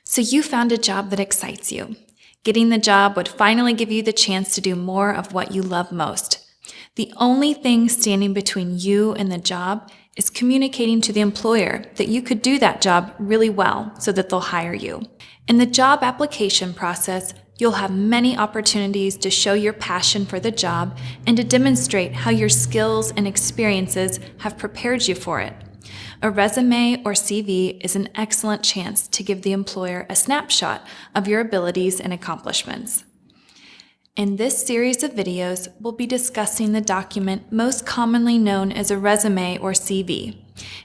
So you found a job that excites you. Getting the job would finally give you the chance to do more of what you love most. The only thing standing between you and the job is communicating to the employer that you could do that job really well so that they'll hire you. In the job application process, you'll have many opportunities to show your passion for the job and to demonstrate how your skills and experiences have prepared you for it. A resume or CV is an excellent chance to give the employer a snapshot of your abilities and accomplishments. In this series of videos, we'll be discussing the document most commonly known as a resume or CV.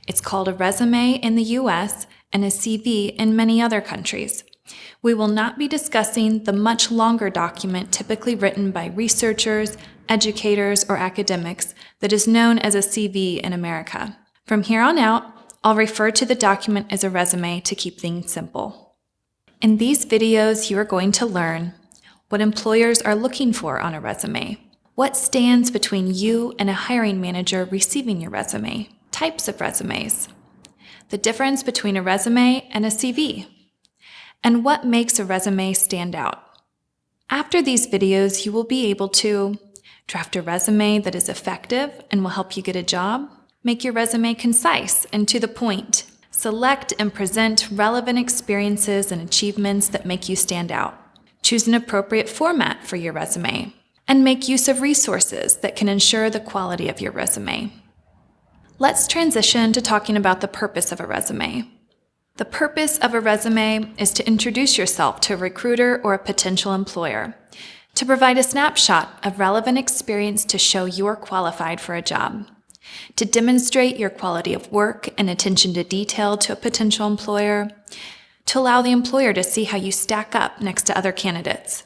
It's called a resume in the US and a CV in many other countries. We will not be discussing the much longer document typically written by researchers, educators, or academics that is known as a CV in America. From here on out, I'll refer to the document as a resume to keep things simple. In these videos, you are going to learn what employers are looking for on a resume, what stands between you and a hiring manager receiving your resume, types of resumes, the difference between a resume and a CV, and what makes a resume stand out. After these videos, you will be able to draft a resume that is effective and will help you get a job, make your resume concise and to the point, select and present relevant experiences and achievements that make you stand out, choose an appropriate format for your resume, and make use of resources that can ensure the quality of your resume. Let's transition to talking about the purpose of a resume. The purpose of a resume is to introduce yourself to a recruiter or a potential employer, to provide a snapshot of relevant experience to show you're qualified for a job, to demonstrate your quality of work and attention to detail to a potential employer, to allow the employer to see how you stack up next to other candidates,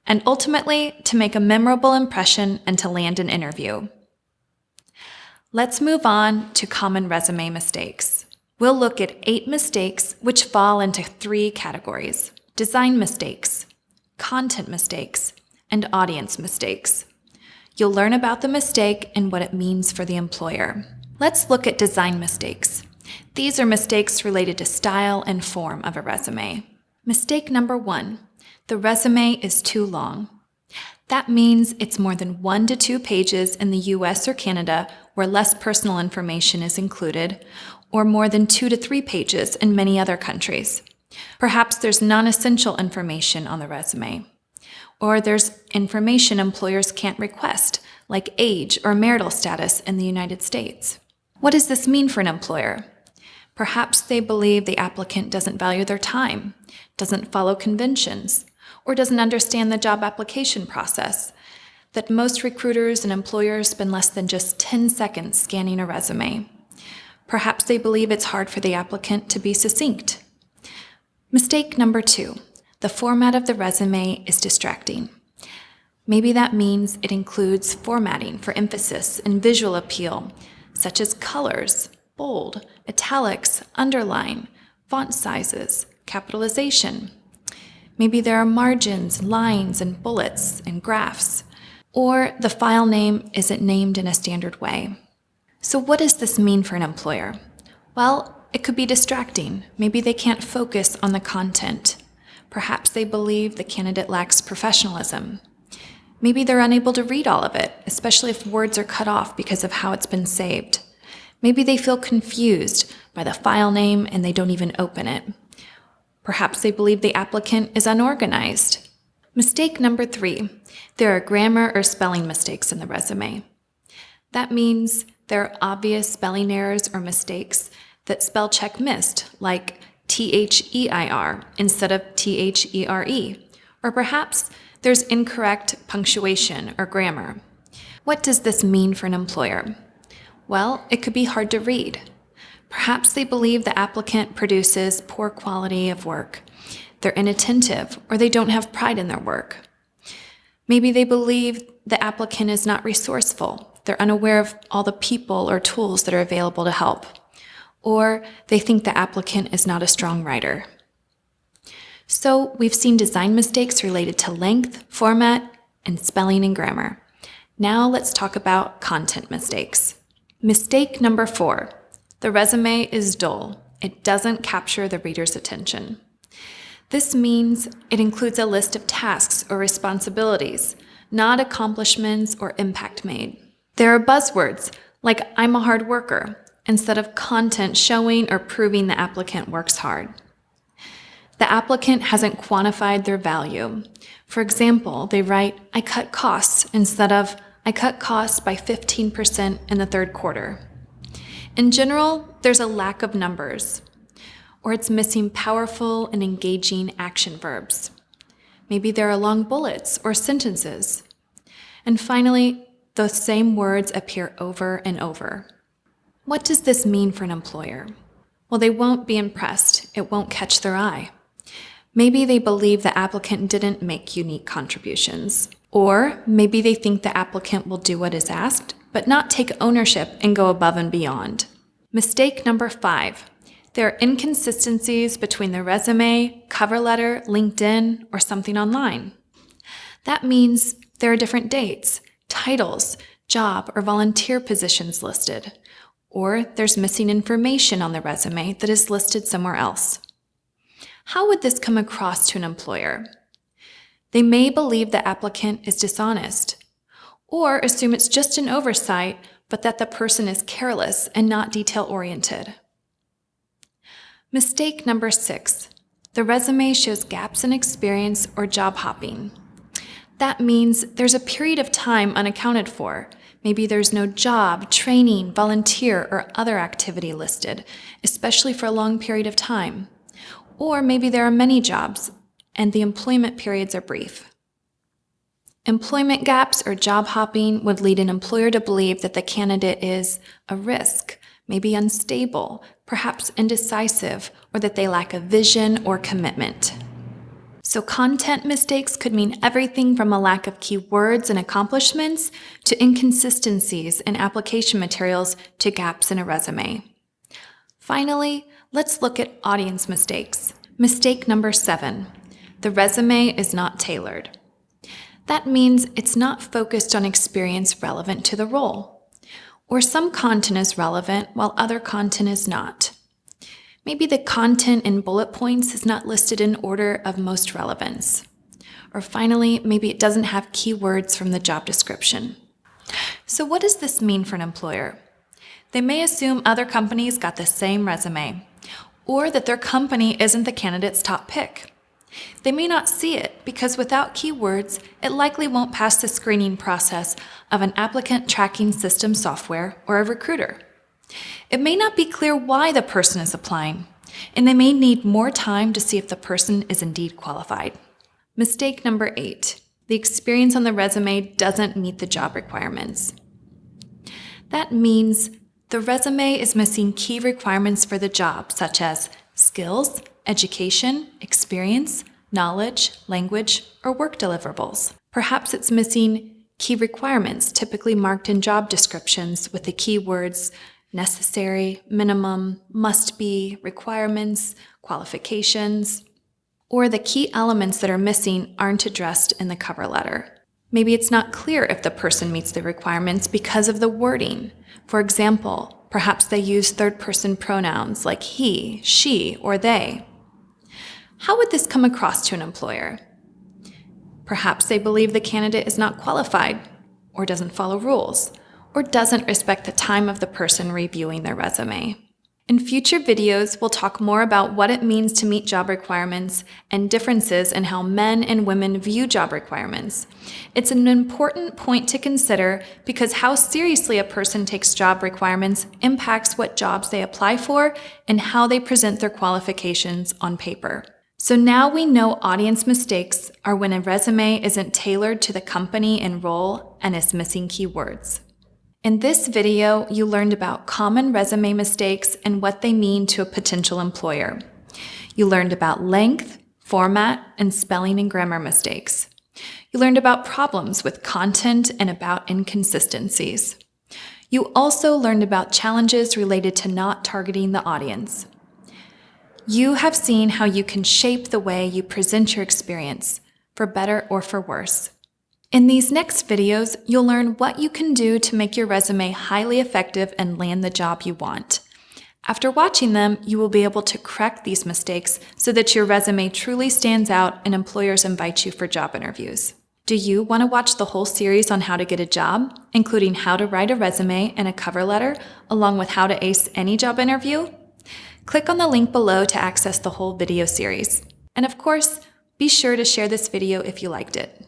and ultimately to make a memorable impression and to land an interview. Let's move on to common resume mistakes. We'll look at 8 mistakes which fall into 3 categories: design mistakes, content mistakes, and audience mistakes. You'll learn about the mistake and what it means for the employer. Let's look at design mistakes. These are mistakes related to style and form of a resume. Mistake number 1, the resume is too long. That means it's more than 1 to 2 pages in the US or Canada where less personal information is included, or more than 2 to 3 pages in many other countries. Perhaps there's non-essential information on the resume, or there's information employers can't request, like age or marital status in the United States. What does this mean for an employer? Perhaps they believe the applicant doesn't value their time, doesn't follow conventions, or doesn't understand the job application process, that most recruiters and employers spend less than just 10 seconds scanning a resume. Perhaps they believe it's hard for the applicant to be succinct. Mistake number 2, the format of the resume is distracting. Maybe that means it includes formatting for emphasis and visual appeal, such as colors, bold, italics, underline, font sizes, capitalization. Maybe there are margins, lines, and bullets, and graphs. Or the file name isn't named in a standard way. So what does this mean for an employer? Well, it could be distracting. Maybe they can't focus on the content. Perhaps they believe the candidate lacks professionalism. Maybe they're unable to read all of it, especially if words are cut off because of how it's been saved. Maybe they feel confused by the file name and they don't even open it. Perhaps they believe the applicant is unorganized. Mistake number 3, there are grammar or spelling mistakes in the resume. That means there are obvious spelling errors or mistakes that spell check missed, like THEIR instead of THERE, or perhaps there's incorrect punctuation or grammar. What does this mean for an employer? Well, it could be hard to read. Perhaps they believe the applicant produces poor quality of work. They're inattentive, or they don't have pride in their work. Maybe they believe the applicant is not resourceful. They're unaware of all the people or tools that are available to help. Or they think the applicant is not a strong writer. So we've seen design mistakes related to length, format, and spelling and grammar. Now let's talk about content mistakes. Mistake number 4, the resume is dull. It doesn't capture the reader's attention. This means it includes a list of tasks or responsibilities, not accomplishments or impact made. There are buzzwords like "I'm a hard worker" instead of content showing or proving the applicant works hard. The applicant hasn't quantified their value. For example, they write, "I cut costs" instead of "I cut costs by 15% in the third quarter." In general, there's a lack of numbers, or it's missing powerful and engaging action verbs. Maybe there are long bullets or sentences. And finally, those same words appear over and over. What does this mean for an employer? Well, they won't be impressed. It won't catch their eye. Maybe they believe the applicant didn't make unique contributions. Or maybe they think the applicant will do what is asked, but not take ownership and go above and beyond. Mistake number 5. There are inconsistencies between the resume, cover letter, LinkedIn, or something online. That means there are different dates, titles, job, or volunteer positions listed. Or there's missing information on the resume that is listed somewhere else. How would this come across to an employer? They may believe the applicant is dishonest, or assume it's just an oversight, but that the person is careless and not detail-oriented. Mistake number 6. The resume shows gaps in experience or job hopping. That means there's a period of time unaccounted for. Maybe there's no job, training, volunteer, or other activity listed, especially for a long period of time. Or maybe there are many jobs, and the employment periods are brief. Employment gaps or job hopping would lead an employer to believe that the candidate is a risk, maybe unstable, perhaps indecisive, or that they lack a vision or commitment. So content mistakes could mean everything from a lack of keywords and accomplishments to inconsistencies in application materials to gaps in a resume. Finally, let's look at audience mistakes. Mistake number 7. The resume is not tailored. That means it's not focused on experience relevant to the role. Or some content is relevant while other content is not. Maybe the content in bullet points is not listed in order of most relevance. Or finally, maybe it doesn't have keywords from the job description. So what does this mean for an employer? They may assume other companies got the same resume, or that their company isn't the candidate's top pick. They may not see it because without keywords, it likely won't pass the screening process of an applicant tracking system software or a recruiter. It may not be clear why the person is applying, and they may need more time to see if the person is indeed qualified. Mistake number 8. The experience on the resume doesn't meet the job requirements. That means the resume is missing key requirements for the job, such as skills, education, experience, knowledge, language, or work deliverables. Perhaps it's missing key requirements typically marked in job descriptions with the keywords necessary, minimum, must be, requirements, qualifications, or the key elements that are missing aren't addressed in the cover letter. Maybe it's not clear if the person meets the requirements because of the wording. For example, perhaps they use third-person pronouns like he, she, or they. How would this come across to an employer? Perhaps they believe the candidate is not qualified, or doesn't follow rules, or doesn't respect the time of the person reviewing their resume. In future videos, we'll talk more about what it means to meet job requirements and differences in how men and women view job requirements. It's an important point to consider because how seriously a person takes job requirements impacts what jobs they apply for and how they present their qualifications on paper. So now we know audience mistakes are when a resume isn't tailored to the company and role and is missing keywords. In this video, you learned about common resume mistakes and what they mean to a potential employer. You learned about length, format, and spelling and grammar mistakes. You learned about problems with content and about inconsistencies. You also learned about challenges related to not targeting the audience. You have seen how you can shape the way you present your experience, for better or for worse. In these next videos, you'll learn what you can do to make your resume highly effective and land the job you want. After watching them, you will be able to correct these mistakes so that your resume truly stands out and employers invite you for job interviews. Do you want to watch the whole series on how to get a job, including how to write a resume and a cover letter, along with how to ace any job interview? Click on the link below to access the whole video series. And of course, be sure to share this video if you liked it.